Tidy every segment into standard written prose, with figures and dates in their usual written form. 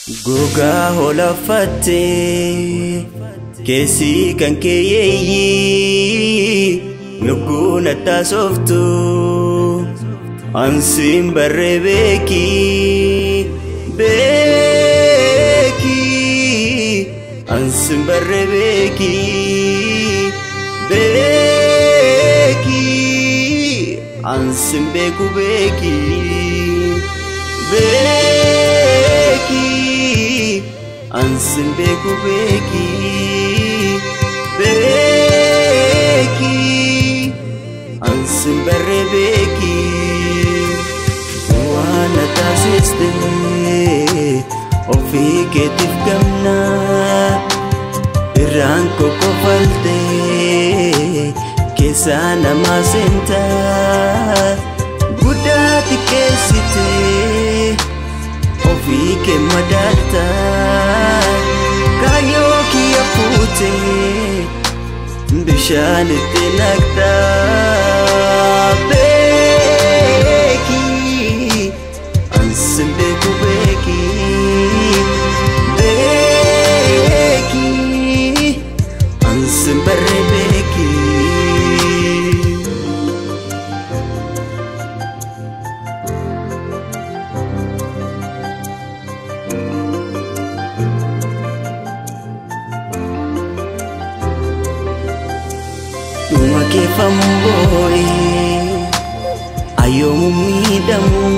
Goga hola fatte kesi kan keyeyi lukuna tasoftu ansim barrebeki beki ansim barrebeki beki ansim beku beki beki ansim beku beki beki ansim barrebeki wana tasiste ofi ketif gamna irranko kofalte kesana masenta gudati kesite ofi ke madalta kayo kiya pute bishan tinakta beki ansim beku beki beki ansim barrebeki Ke famboy ayo mumidamu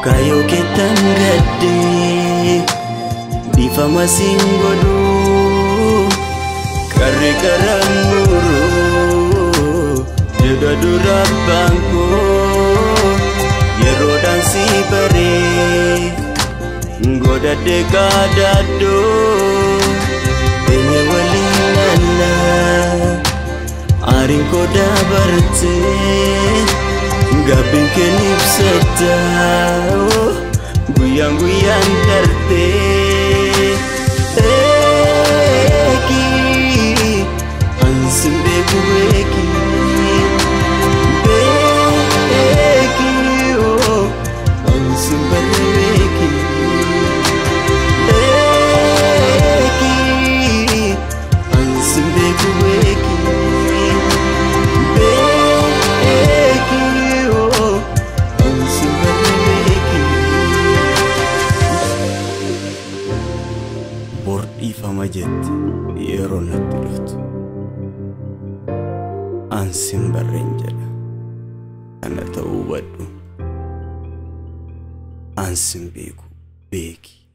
kayo ketangade difa masingodu kare karanguru juga durabangku yero dan si bare ngoda dekadado penye walilala Aring koda barte gabin kenip seta guyang darte eki ansim beku beki beki oh ansim barrebeki eki ansim beku beki Ifa majet yeron natulot ansim barrenjala ana tawbadu ansim beku beki